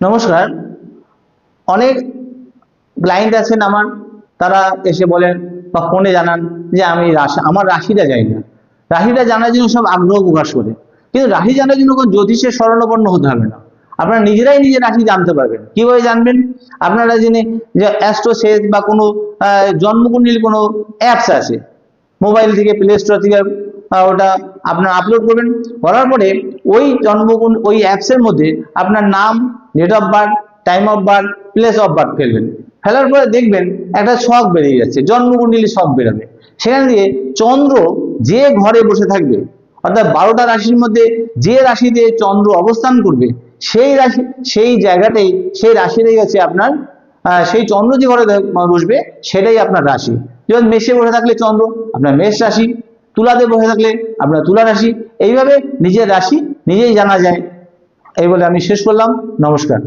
নমস্কার। অনেক ক্লায়েন্ট আছেন আমার, তারা এসে বলেন বা ফোনে জানান যে আমি আমার রাশিটা জানি না। রাশিটা জানার জন্য সব আগ্রহ প্রকাশ করে, কিন্তু রাশি জানার জন্য কোনো জ্যোতিষের শরণাপন্ন হতে হবে না। আপনারা নিজেরাই নিজের রাশি জানতে পারবেন। কিভাবে জানবেন? আপনারা জেনে যে অ্যাস্ট্রোসেজ বা কোনো জন্মকুণ্ডলীর কোনো অ্যাপস আছে, মোবাইল থেকে প্লে স্টোর থেকে ওটা আপনার আপলোড করবেন। করার পরে ওই ওই অ্যাপসের মধ্যে আপনার নাম, date of birth, time of birth, place of birth ফেলবেন। ফেলার পরে দেখবেন একটা ছক বেরিয়ে যাচ্ছে, জন্মকুণ্ডলী ছক বেরোবে। সেখান দিয়ে চন্দ্র যে ঘরে বসে থাকবে, অর্থাৎ 12টা রাশির মধ্যে যে রাশিতে চন্দ্র অবস্থান করবে, সেই রাশি সেই জায়গাতেই সেই রাশিটাই আছে আপনার, সেই চন্দ্র যে ঘরে বসবে সেটাই আপনার রাশি। যেমন মেষে বসে থাকলে চন্দ্র, আপনার মেষ রাশি। তুলাতে বসে থাকলে আপনার তুলা রাশি। এইভাবে নিজের রাশি নিজেই জানা যায়। এই বলে আমি শেষ করলাম। নমস্কার।